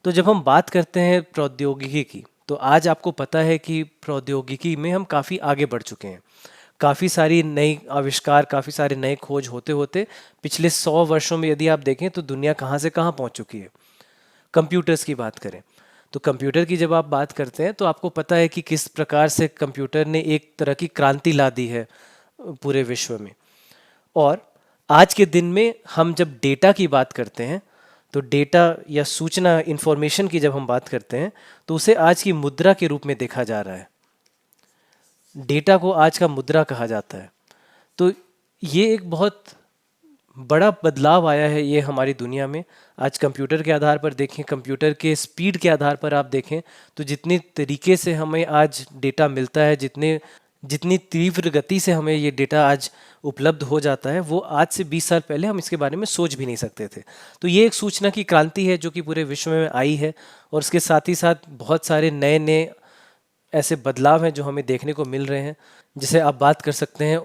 तो जब हम बात करते हैं प्रौद्योगिकी की, तो आज आपको पता है कि प्रौद्योगिकी में हम काफ़ी आगे बढ़ चुके हैं। काफ़ी सारी नई आविष्कार, काफ़ी सारे नए खोज होते होते पिछले 100 वर्षों में यदि आप देखें तो दुनिया कहाँ से कहाँ पहुँच चुकी है। कंप्यूटर्स की बात करें तो कंप्यूटर की जब आप बात करते हैं तो आपको पता है कि किस प्रकार से कंप्यूटर ने एक तरह की क्रांति ला दी है पूरे विश्व में। और आज के दिन में हम जब डेटा की बात करते हैं तो डेटा या सूचना, इंफॉर्मेशन की जब हम बात करते हैं तो उसे आज की मुद्रा के रूप में देखा जा रहा है। डेटा को आज का मुद्रा कहा जाता है। तो ये एक बहुत बड़ा बदलाव आया है ये हमारी दुनिया में। आज कंप्यूटर के आधार पर देखें, कंप्यूटर के स्पीड के आधार पर आप देखें तो जितनी तरीके से हमें आज डेटा मिलता है, जितनी तीव्र गति से हमें ये डेटा आज उपलब्ध हो जाता है, वो आज से 20 साल पहले हम इसके बारे में सोच भी नहीं सकते थे। तो ये एक सूचना की क्रांति है जो कि पूरे विश्व में आई है और उसके साथ ही साथ बहुत सारे नए नए ऐसे बदलाव हैं जो हमें देखने को मिल रहे हैं। जैसे आप बात कर सकते हैं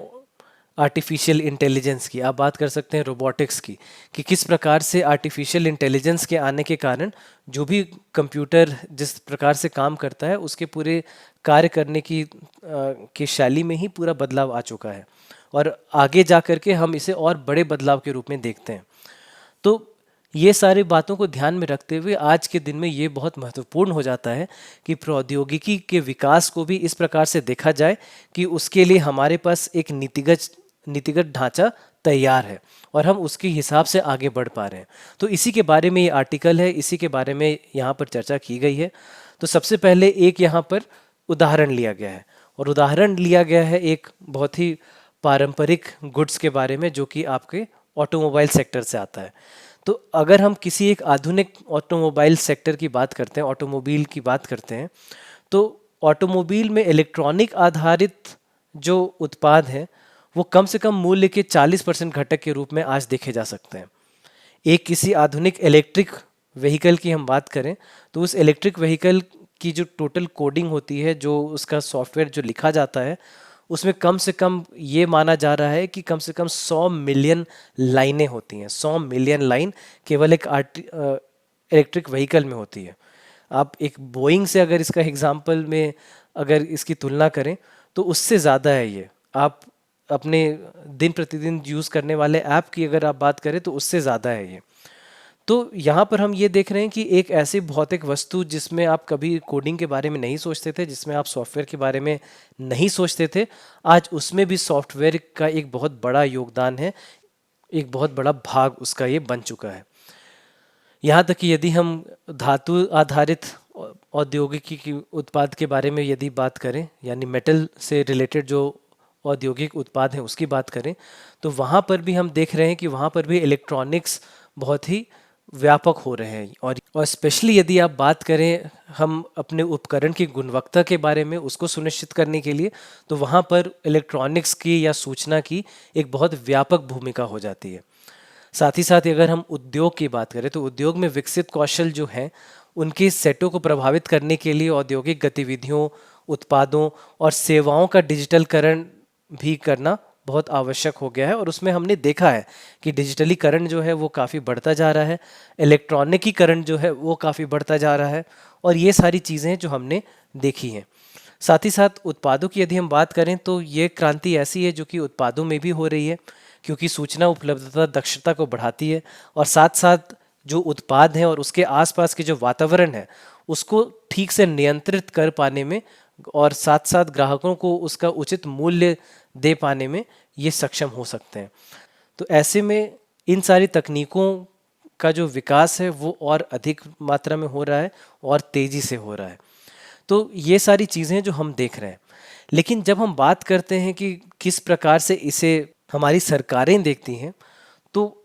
आर्टिफिशियल इंटेलिजेंस की, आप बात कर सकते हैं रोबोटिक्स की, कि किस प्रकार से आर्टिफिशियल इंटेलिजेंस के आने के कारण जो भी कंप्यूटर जिस प्रकार से काम करता है उसके पूरे कार्य करने की शैली में ही पूरा बदलाव आ चुका है और आगे जा कर के हम इसे और बड़े बदलाव के रूप में देखते हैं। तो ये सारी बातों को ध्यान में रखते हुए आज के दिन में ये बहुत महत्वपूर्ण हो जाता है कि प्रौद्योगिकी के विकास को भी इस प्रकार से देखा जाए कि उसके लिए हमारे पास एक नीतिगत ढांचा तैयार है और हम उसके हिसाब से आगे बढ़ पा रहे हैं। तो इसी के बारे में ये आर्टिकल है, इसी के बारे में यहाँ पर चर्चा की गई है। तो सबसे पहले एक यहाँ पर उदाहरण लिया गया है और उदाहरण लिया गया है एक बहुत ही पारंपरिक गुड्स के बारे में जो कि आपके ऑटोमोबाइल सेक्टर से आता है। तो अगर हम किसी एक आधुनिक ऑटोमोबाइल सेक्टर की बात करते हैं, ऑटोमोबाइल की बात करते हैं, तो ऑटोमोबाइल में इलेक्ट्रॉनिक आधारित जो उत्पाद हैं वो कम से कम मूल्य के 40% घटक के रूप में आज देखे जा सकते हैं। एक किसी आधुनिक इलेक्ट्रिक व्हीकल की हम बात करें तो उस इलेक्ट्रिक व्हीकल की जो टोटल कोडिंग होती है, जो उसका सॉफ्टवेयर जो लिखा जाता है, उसमें कम से कम ये माना जा रहा है कि कम से कम 100 मिलियन लाइनें होती हैं। 100 मिलियन लाइन केवल एक इलेक्ट्रिक व्हीकल में होती है। आप एक बोइंग से अगर इसका एग्जाम्पल में अगर इसकी तुलना करें तो उससे ज़्यादा है ये। आप अपने दिन प्रतिदिन यूज़ करने वाले ऐप की अगर आप बात करें तो उससे ज़्यादा है ये। तो यहाँ पर हम ये देख रहे हैं कि एक ऐसी भौतिक वस्तु जिसमें आप कभी कोडिंग के बारे में नहीं सोचते थे, जिसमें आप सॉफ्टवेयर के बारे में नहीं सोचते थे, आज उसमें भी सॉफ्टवेयर का एक बहुत बड़ा योगदान है, एक बहुत बड़ा भाग उसका ये बन चुका है। यहाँ तक कि यदि हम धातु आधारित औद्योगिकी की उत्पाद के बारे में यदि बात करें, यानी मेटल से रिलेटेड जो औद्योगिक उत्पाद हैं उसकी बात करें, तो वहाँ पर भी हम देख रहे हैं कि वहाँ पर भी इलेक्ट्रॉनिक्स बहुत ही व्यापक हो रहे हैं। और स्पेशली यदि आप बात करें हम अपने उपकरण की गुणवत्ता के बारे में उसको सुनिश्चित करने के लिए, तो वहाँ पर इलेक्ट्रॉनिक्स की या सूचना की एक बहुत व्यापक भूमिका हो जाती है। साथ ही साथ अगर हम उद्योग की बात करें तो उद्योग में विकसित कौशल जो हैं उनके सेटों को प्रभावित करने के लिए औद्योगिक गतिविधियों, उत्पादों और सेवाओं का डिजिटलकरण भी करना बहुत आवश्यक हो गया है। और उसमें हमने देखा है कि डिजिटलीकरण जो है वो काफ़ी बढ़ता जा रहा है, इलेक्ट्रॉनिकीकरण जो है वो काफ़ी बढ़ता जा रहा है, और ये सारी चीज़ें जो हमने देखी हैं। साथ ही साथ उत्पादों की यदि हम बात करें तो ये क्रांति ऐसी है जो कि उत्पादों में भी हो रही है, क्योंकि सूचना उपलब्धता दक्षता को बढ़ाती है, और साथ साथ जो उत्पाद है और उसके आसपास के जो वातावरण है उसको ठीक से नियंत्रित कर पाने में, और साथ साथ ग्राहकों को उसका उचित मूल्य दे पाने में ये सक्षम हो सकते हैं। तो ऐसे में इन सारी तकनीकों का जो विकास है वो और अधिक मात्रा में हो रहा है और तेजी से हो रहा है। तो ये सारी चीज़ें जो हम देख रहे हैं, लेकिन जब हम बात करते हैं कि किस प्रकार से इसे हमारी सरकारें देखती हैं, तो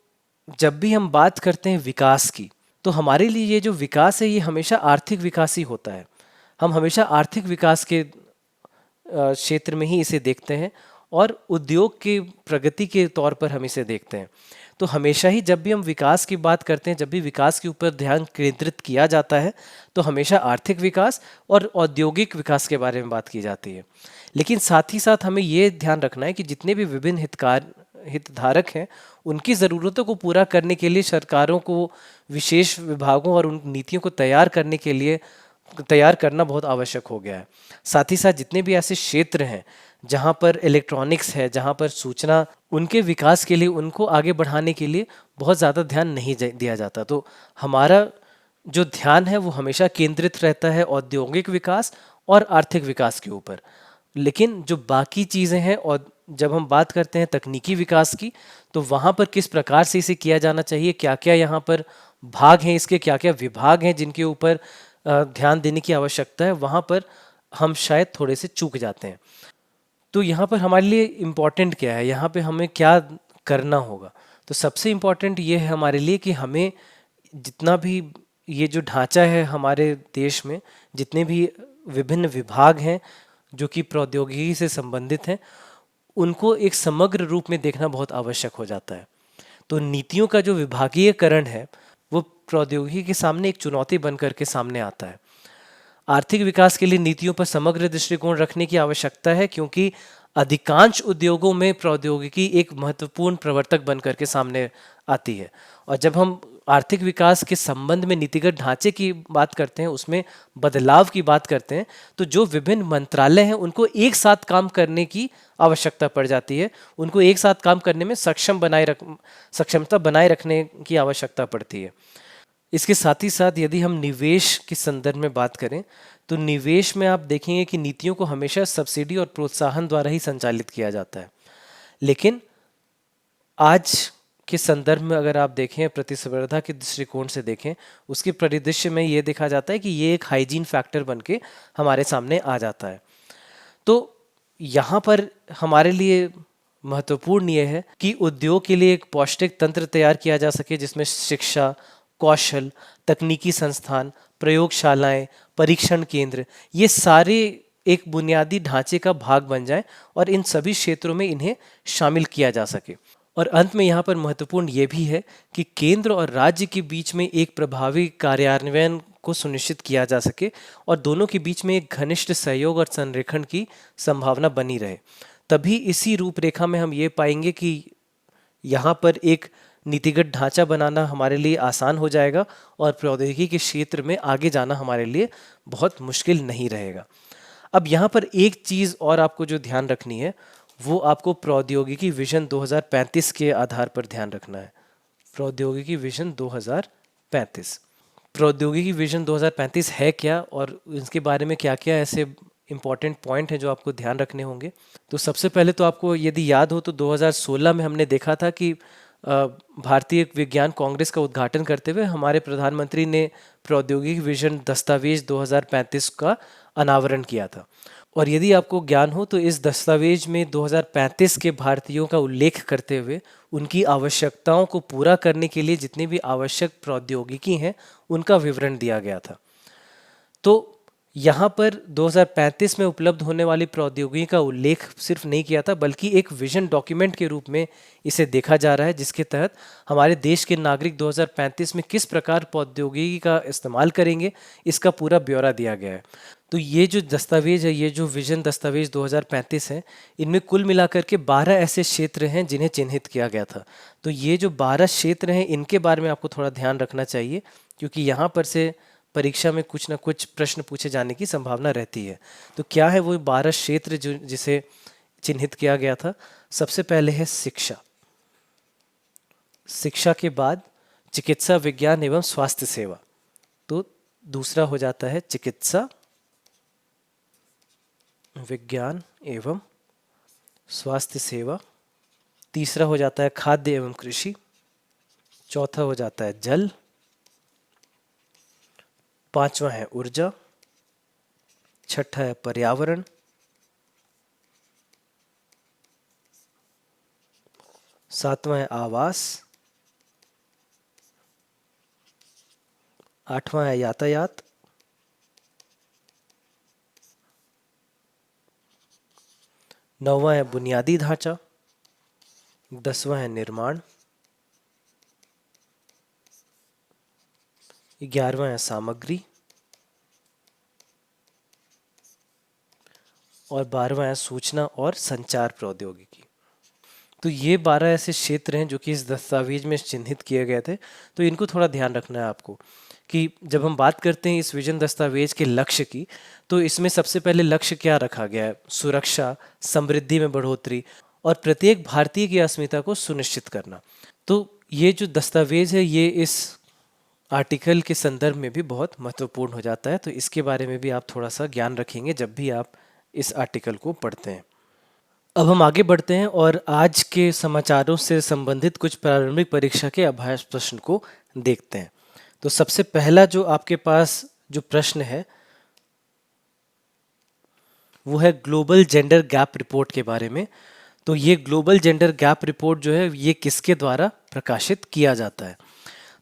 जब भी हम बात करते हैं विकास की, तो हमारे लिए ये जो विकास है ये हमेशा आर्थिक विकास ही होता है। हम हमेशा आर्थिक विकास के क्षेत्र में ही इसे देखते हैं और उद्योग की प्रगति के तौर पर हम इसे देखते हैं। तो हमेशा ही जब भी हम विकास की बात करते हैं, जब भी विकास के ऊपर ध्यान केंद्रित किया जाता है, तो हमेशा आर्थिक विकास और औद्योगिक विकास के बारे में बात की जाती है। लेकिन साथ ही साथ हमें ये ध्यान रखना है कि जितने भी विभिन्न हितधारक हैं उनकी ज़रूरतों को पूरा करने के लिए सरकारों को विशेष विभागों और उन नीतियों को तैयार करना बहुत आवश्यक हो गया है। साथ ही साथ जितने भी ऐसे क्षेत्र हैं जहाँ पर इलेक्ट्रॉनिक्स है, जहाँ पर सूचना, उनके विकास के लिए, उनको आगे बढ़ाने के लिए बहुत ज़्यादा ध्यान नहीं दिया जाता। तो हमारा जो ध्यान है वो हमेशा केंद्रित रहता है औद्योगिक विकास और आर्थिक विकास के ऊपर। लेकिन जो बाकी चीज़ें हैं, और जब हम बात करते हैं तकनीकी विकास की, तो वहाँ पर किस प्रकार से इसे किया जाना चाहिए, क्या क्या यहाँ पर भाग हैं, इसके क्या क्या विभाग हैं जिनके ऊपर ध्यान देने की आवश्यकता है, वहाँ पर हम शायद थोड़े से चूक जाते हैं। तो यहाँ पर हमारे लिए इम्पोर्टेंट क्या है, यहाँ पे हमें क्या करना होगा? तो सबसे इम्पोर्टेंट ये है हमारे लिए कि हमें जितना भी ये जो ढांचा है हमारे देश में, जितने भी विभिन्न विभाग हैं जो कि प्रौद्योगिकी से संबंधित हैं, उनको एक समग्र रूप में देखना बहुत आवश्यक हो जाता है। तो नीतियों का जो विभागीयकरण है वो प्रौद्योगिकी के सामने एक चुनौती बन करके सामने आता है। आर्थिक विकास के लिए नीतियों पर समग्र दृष्टिकोण रखने की आवश्यकता है, क्योंकि अधिकांश उद्योगों में प्रौद्योगिकी एक महत्वपूर्ण प्रवर्तक बन करके सामने आती है। और जब हम आर्थिक विकास के संबंध में नीतिगत ढांचे की बात करते हैं, उसमें बदलाव की बात करते हैं, तो जो विभिन्न मंत्रालय हैं उनको एक साथ काम करने की आवश्यकता पड़ जाती है। उनको एक साथ काम करने में सक्षमता बनाए रखने की आवश्यकता पड़ती है। इसके साथ ही साथ यदि हम निवेश के संदर्भ में बात करें, तो निवेश में आप देखेंगे कि नीतियों को हमेशा सब्सिडी और प्रोत्साहन द्वारा ही संचालित किया जाता है। लेकिन आज के संदर्भ में अगर आप देखें, प्रतिस्पर्धा के दृष्टिकोण से देखें, उसके परिदृश्य में ये देखा जाता है कि ये एक हाइजीन फैक्टर बन के हमारे सामने आ जाता है। तो यहाँ पर हमारे लिए महत्वपूर्ण ये है कि उद्योग के लिए एक पौष्टिक तंत्र तैयार किया जा सके, जिसमें शिक्षा, कौशल, तकनीकी संस्थान, प्रयोगशालाएं, परीक्षण केंद्र, ये सारे एक बुनियादी ढांचे का भाग बन जाएं और इन सभी क्षेत्रों में इन्हें शामिल किया जा सके। और अंत में यहाँ पर महत्वपूर्ण ये भी है कि केंद्र और राज्य के बीच में एक प्रभावी कार्यान्वयन को सुनिश्चित किया जा सके और दोनों के बीच में एक घनिष्ठ सहयोग और संरेखण की संभावना बनी रहे। तभी इसी रूपरेखा में हम ये पाएंगे कि यहाँ पर एक नीतिगत ढांचा बनाना हमारे लिए आसान हो जाएगा और प्रौद्योगिकी के क्षेत्र में आगे जाना हमारे लिए बहुत मुश्किल नहीं रहेगा। अब यहाँ पर एक चीज़ और आपको जो ध्यान रखनी है, वो आपको प्रौद्योगिकी विजन 2035 के आधार पर ध्यान रखना है। प्रौद्योगिकी विजन 2035, प्रौद्योगिकी विजन 2035 है क्या और इसके बारे में क्या क्या ऐसे इंपॉर्टेंट पॉइंट हैं जो आपको ध्यान रखने होंगे। तो सबसे पहले तो आपको यदि याद हो तो 2016 में हमने देखा था कि भारतीय विज्ञान कांग्रेस का उद्घाटन करते हुए हमारे प्रधानमंत्री ने प्रौद्योगिकी विजन दस्तावेज 2035 का अनावरण किया था। और यदि आपको ज्ञान हो तो इस दस्तावेज में 2035 के भारतीयों का उल्लेख करते हुए उनकी आवश्यकताओं को पूरा करने के लिए जितनी भी आवश्यक प्रौद्योगिकी हैं उनका विवरण दिया गया था। तो यहाँ पर 2035 में उपलब्ध होने वाली प्रौद्योगिकी का उल्लेख सिर्फ नहीं किया था, बल्कि एक विजन डॉक्यूमेंट के रूप में इसे देखा जा रहा है, जिसके तहत हमारे देश के नागरिक 2035 में किस प्रकार प्रौद्योगिकी का इस्तेमाल करेंगे इसका पूरा ब्यौरा दिया गया है। तो ये जो दस्तावेज है, ये जो विजन दस्तावेज 2035 है, इनमें कुल मिलाकर के 12 ऐसे क्षेत्र हैं जिन्हें चिन्हित किया गया था। तो ये जो 12 क्षेत्र हैं इनके बारे में आपको थोड़ा ध्यान रखना चाहिए, क्योंकि यहाँ पर से परीक्षा में कुछ ना कुछ प्रश्न पूछे जाने की संभावना रहती है। तो क्या है वो 12 क्षेत्र जो जिसे चिन्हित किया गया था? सबसे पहले है शिक्षा। शिक्षा के बाद चिकित्सा विज्ञान एवं स्वास्थ्य सेवा। तो दूसरा हो जाता है चिकित्सा विज्ञान एवं स्वास्थ्य सेवा। तीसरा हो जाता है खाद्य एवं कृषि। चौथा हो जाता है जल। पांचवा है ऊर्जा। छठा है पर्यावरण। सातवां है आवास। आठवां है यातायात। नौवां है बुनियादी ढांचा। 10वां है निर्माण। 11वां है सामग्री। और 12वां है सूचना और संचार प्रौद्योगिकी। तो ये 12 ऐसे क्षेत्र हैं जो कि इस दस्तावेज में चिन्हित किए गए थे। तो इनको थोड़ा ध्यान रखना है आपको कि जब हम बात करते हैं इस विजन दस्तावेज के लक्ष्य की, तो इसमें सबसे पहले लक्ष्य क्या रखा गया है? सुरक्षा, समृद्धि में बढ़ोतरी और प्रत्येक भारतीय की अस्मिता को सुनिश्चित करना। तो ये जो दस्तावेज है ये इस आर्टिकल के संदर्भ में भी बहुत महत्वपूर्ण हो जाता है। तो इसके बारे में भी आप थोड़ा सा ज्ञान रखेंगे जब भी आप इस आर्टिकल को पढ़ते हैं। अब हम आगे बढ़ते हैं और आज के समाचारों से संबंधित कुछ प्रारंभिक परीक्षा के अभ्यास प्रश्न को देखते हैं। तो सबसे पहला जो आपके पास जो प्रश्न है वो है ग्लोबल जेंडर गैप रिपोर्ट के बारे में। तो ये ग्लोबल जेंडर गैप रिपोर्ट जो है ये किसके द्वारा प्रकाशित किया जाता है?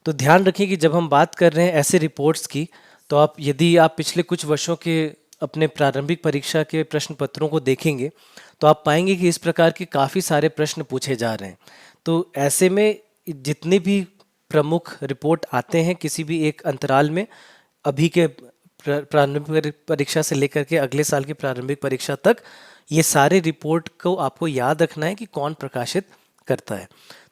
तो ध्यान रखिए कि जब हम बात कर रहे हैं ऐसे रिपोर्ट्स की, तो आप यदि आप पिछले कुछ वर्षों के अपने प्रारंभिक परीक्षा के प्रश्न पत्रों को देखेंगे तो आप पाएंगे कि इस प्रकार के काफ़ी सारे प्रश्न पूछे जा रहे हैं। तो ऐसे में जितने भी प्रमुख रिपोर्ट आते हैं किसी भी एक अंतराल में, अभी के प्रारंभिक परीक्षा से लेकर के अगले साल की प्रारंभिक परीक्षा तक, ये सारे रिपोर्ट को आपको याद रखना है कि कौन प्रकाशित करता है।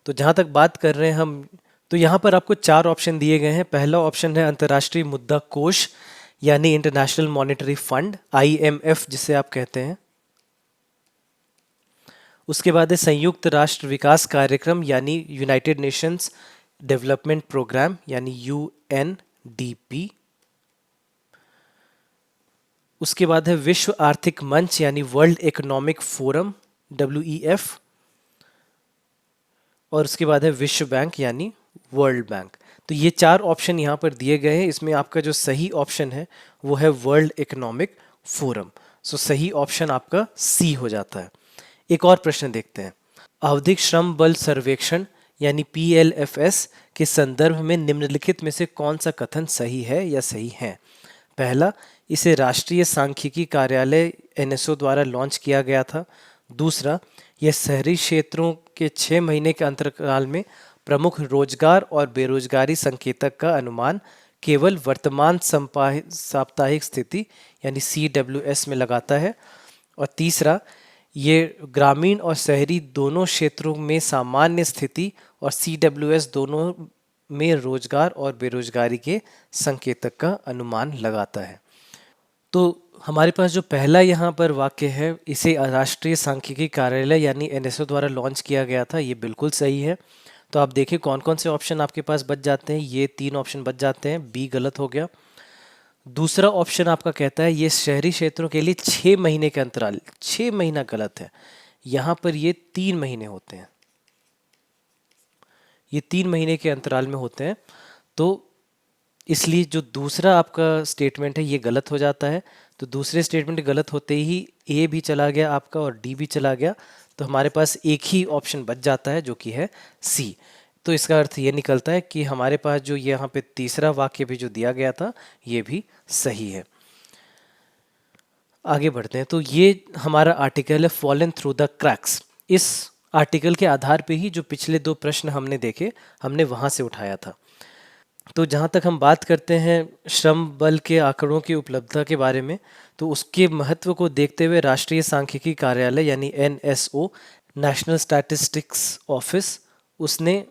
तो जहाँ तक बात कर रहे हैं हम, तो यहाँ पर आपको 4 ऑप्शन दिए गए हैं। पहला ऑप्शन है अंतर्राष्ट्रीय मुद्रा कोष यानी इंटरनेशनल मॉनेटरी फंड, IMF जिसे आप कहते हैं। उसके बाद है संयुक्त राष्ट्र विकास कार्यक्रम यानी यूनाइटेड नेशंस डेवलपमेंट प्रोग्राम यानी UNDP। उसके बाद है विश्व आर्थिक मंच यानी वर्ल्ड इकोनॉमिक फोरम WEF। और उसके बाद है विश्व बैंक यानी वर्ल्ड बैंक। तो ये 4 ऑप्शन यहाँ पर दिए गए हैं। इसमें आपका जो सही ऑप्शन है वो है वर्ल्ड इकोनॉमिक फोरम। सो सही ऑप्शन आपका C हो जाता है। एक और प्रश्न देखते हैं। आवधिक श्रम बल सर्वेक्षण यानी PLFS के संदर्भ में निम्नलिखित में से कौन सा कथन सही है या सही है? पहला, इसे राष्ट्रीय सांख्यिकी कार्यालय NSO द्वारा लॉन्च किया गया था। दूसरा, यह शहरी क्षेत्रों के 6 महीने के अंतराल में प्रमुख रोजगार और बेरोजगारी संकेतक का अनुमान केवल वर्तमान साप्ताहिक स्थिति यानी CWS में लगाता है। और तीसरा, ये ग्रामीण और शहरी दोनों क्षेत्रों में सामान्य स्थिति और CWS दोनों में रोजगार और बेरोजगारी के संकेतक का अनुमान लगाता है। तो हमारे पास जो पहला यहाँ पर वाक्य है, इसे राष्ट्रीय सांख्यिकी कार्यालय यानी NSO द्वारा लॉन्च किया गया था, ये बिल्कुल सही है। तो आप देखिए कौन कौन से ऑप्शन आपके पास बच जाते हैं। ये 3 ऑप्शन बच जाते हैं, B गलत हो गया। दूसरा ऑप्शन आपका कहता है ये शहरी क्षेत्रों के लिए 6 महीने के अंतराल, 6 महीना गलत है। यहाँ पर ये 3 महीने होते हैं। ये 3 महीने के अंतराल में होते हैं। तो इसलिए जो दूसरा आपका स्टेटमेंट है ये गलत हो जाता है। तो दूसरे स्टेटमेंट गलत होते ही ए भी चला गया आपका और डी भी चला गया, तो हमारे पास एक ही ऑप्शन बच जाता है जो कि है सी। तो इसका अर्थ ये निकलता है कि हमारे पास जो यहाँ पे तीसरा वाक्य भी जो दिया गया था ये भी सही है। आगे बढ़ते हैं। तो ये हमारा आर्टिकल है फॉलन थ्रू द क्रैक्स। इस आर्टिकल के आधार पे ही जो पिछले 2 प्रश्न हमने देखे हमने वहाँ से उठाया था। तो जहाँ तक हम बात करते हैं श्रम बल के आंकड़ों की उपलब्धता के बारे में, तो उसके महत्व को देखते हुए राष्ट्रीय सांख्यिकी कार्यालय यानी NSO, नेशनल स्टैटिस्टिक्स ऑफिस, उसने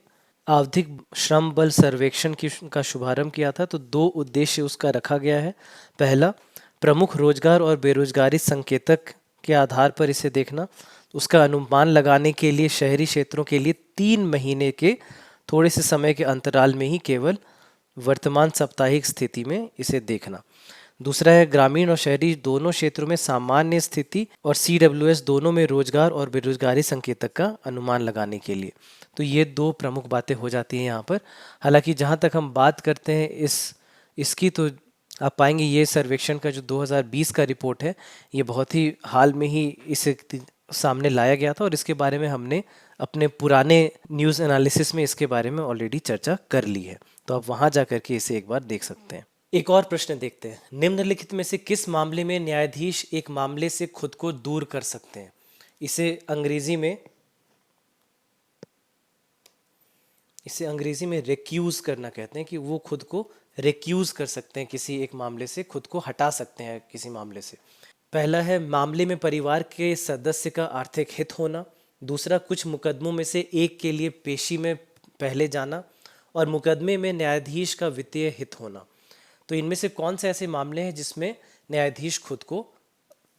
आवधिक श्रम बल सर्वेक्षण का शुभारंभ किया था। तो 2 उद्देश्य उसका रखा गया है। पहला, प्रमुख रोजगार और बेरोजगारी संकेतक के आधार पर इसे देखना, उसका अनुमान लगाने के लिए शहरी क्षेत्रों के लिए 3 महीने के थोड़े से समय के अंतराल में ही केवल वर्तमान साप्ताहिक स्थिति में इसे देखना। दूसरा है ग्रामीण और शहरी दोनों क्षेत्रों में सामान्य स्थिति और CWS दोनों में रोजगार और बेरोजगारी संकेतक का अनुमान लगाने के लिए। तो ये 2 प्रमुख बातें हो जाती हैं यहाँ पर। हालांकि जहाँ तक हम बात करते हैं इसकी, तो आप पाएंगे ये सर्वेक्षण का जो 2020 का रिपोर्ट है ये बहुत ही हाल में ही इसे सामने लाया गया था और इसके बारे में हमने अपने पुराने न्यूज़ एनालिसिस में इसके बारे में ऑलरेडी चर्चा कर ली है। तो आप वहाँ जा करके इसे एक बार देख सकते हैं। एक और प्रश्न देखते हैं। निम्नलिखित में से किस मामले में न्यायाधीश एक मामले से खुद को दूर कर सकते हैं? इसे अंग्रेजी में रिक्यूज करना कहते हैं, कि वो खुद को रिक्यूज कर सकते हैं, किसी एक मामले से खुद को हटा सकते हैं किसी मामले से। पहला है मामले में परिवार के सदस्य का आर्थिक हित होना। दूसरा, कुछ मुकदमों में से एक के लिए पेशी में पहले जाना। और मुकदमे में न्यायाधीश का वित्तीय हित होना। तो इनमें से कौन से ऐसे मामले हैं जिसमें न्यायाधीश खुद को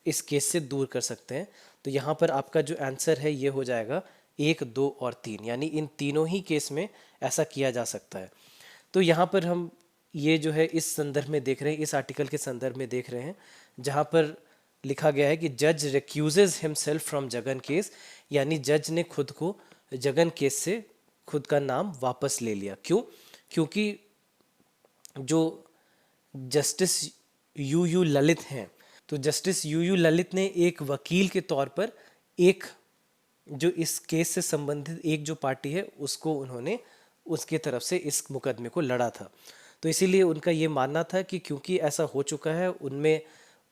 इस केस से दूर कर सकते हैं? तो यहाँ पर आपका जो आंसर है ये हो जाएगा 1, 2 और 3, यानी इन तीनों ही केस में ऐसा किया जा सकता है। तो यहाँ पर हम ये जो है इस संदर्भ में देख रहे हैं, इस आर्टिकल के संदर्भ में देख रहे हैं, जहाँ पर लिखा गया है कि जज रिक्यूजेज हिमसेल्फ फ्रॉम जगन केस, यानी जज ने खुद को जगन केस से खुद का नाम वापस ले लिया। क्यों? क्योंकि जो जस्टिस यू ललित हैं, तो जस्टिस यू ललित ने एक वकील के तौर पर एक जो इस केस से संबंधित एक जो पार्टी है उसको उन्होंने उसके तरफ से इस मुकदमे को लड़ा था। तो इसीलिए उनका ये मानना था कि क्योंकि ऐसा हो चुका है, उनमें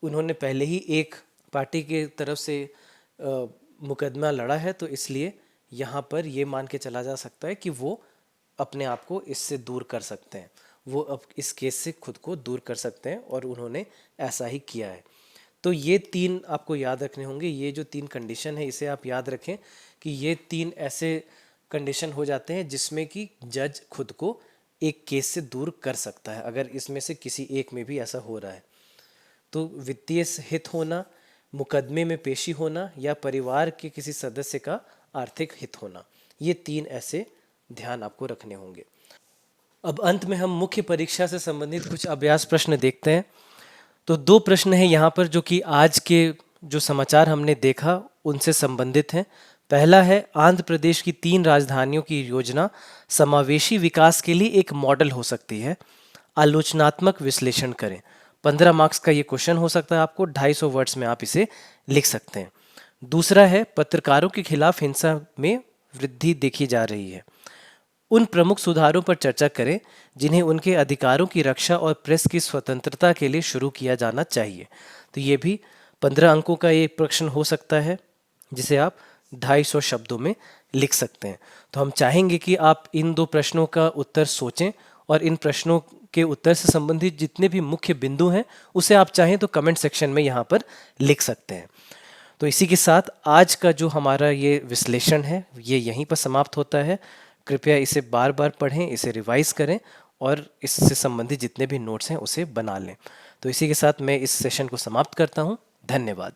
उन्होंने पहले ही एक पार्टी के तरफ से मुकदमा लड़ा है, तो इसलिए यहाँ पर ये मान के चला जा सकता है कि वो अपने आप को इससे दूर कर सकते हैं, वो अब इस केस से खुद को दूर कर सकते हैं और उन्होंने ऐसा ही किया है। तो ये 3 आपको याद रखने होंगे। ये जो 3 कंडीशन है इसे आप याद रखें कि ये 3 ऐसे कंडीशन हो जाते हैं जिसमें कि जज खुद को एक केस से दूर कर सकता है, अगर इसमें से किसी एक में भी ऐसा हो रहा है। तो वित्तीय हित होना, मुकदमे में पेशी होना या परिवार के किसी सदस्य का आर्थिक हित होना, ये 3 ऐसे ध्यान आपको रखने होंगे। अब अंत में हम मुख्य परीक्षा से संबंधित कुछ अभ्यास प्रश्न देखते हैं। तो 2 प्रश्न हैं यहाँ पर जो कि आज के जो समाचार हमने देखा उनसे संबंधित हैं। पहला है आंध्र प्रदेश की 3 राजधानियों की योजना समावेशी विकास के लिए एक मॉडल हो सकती है, आलोचनात्मक विश्लेषण करें। 15 मार्क्स का ये क्वेश्चन हो सकता है, आपको 250 वर्ड्स में आप इसे लिख सकते हैं। दूसरा है पत्रकारों के खिलाफ हिंसा में वृद्धि देखी जा रही है, उन प्रमुख सुधारों पर चर्चा करें जिन्हें उनके अधिकारों की रक्षा और प्रेस की स्वतंत्रता के लिए शुरू किया जाना चाहिए। तो ये भी 15 अंकों का एक प्रश्न हो सकता है जिसे आप 250 शब्दों में लिख सकते हैं। तो हम चाहेंगे कि आप इन 2 प्रश्नों का उत्तर सोचें और इन प्रश्नों के उत्तर से संबंधित जितने भी मुख्य बिंदु हैं उसे आप चाहें तो कमेंट सेक्शन में यहाँ पर लिख सकते हैं। तो इसी के साथ आज का जो हमारा ये विश्लेषण है ये यहीं पर समाप्त होता है। कृपया इसे बार बार पढ़ें, इसे रिवाइज करें और इससे संबंधित जितने भी नोट्स हैं उसे बना लें। तो इसी के साथ मैं इस सेशन को समाप्त करता हूँ। धन्यवाद।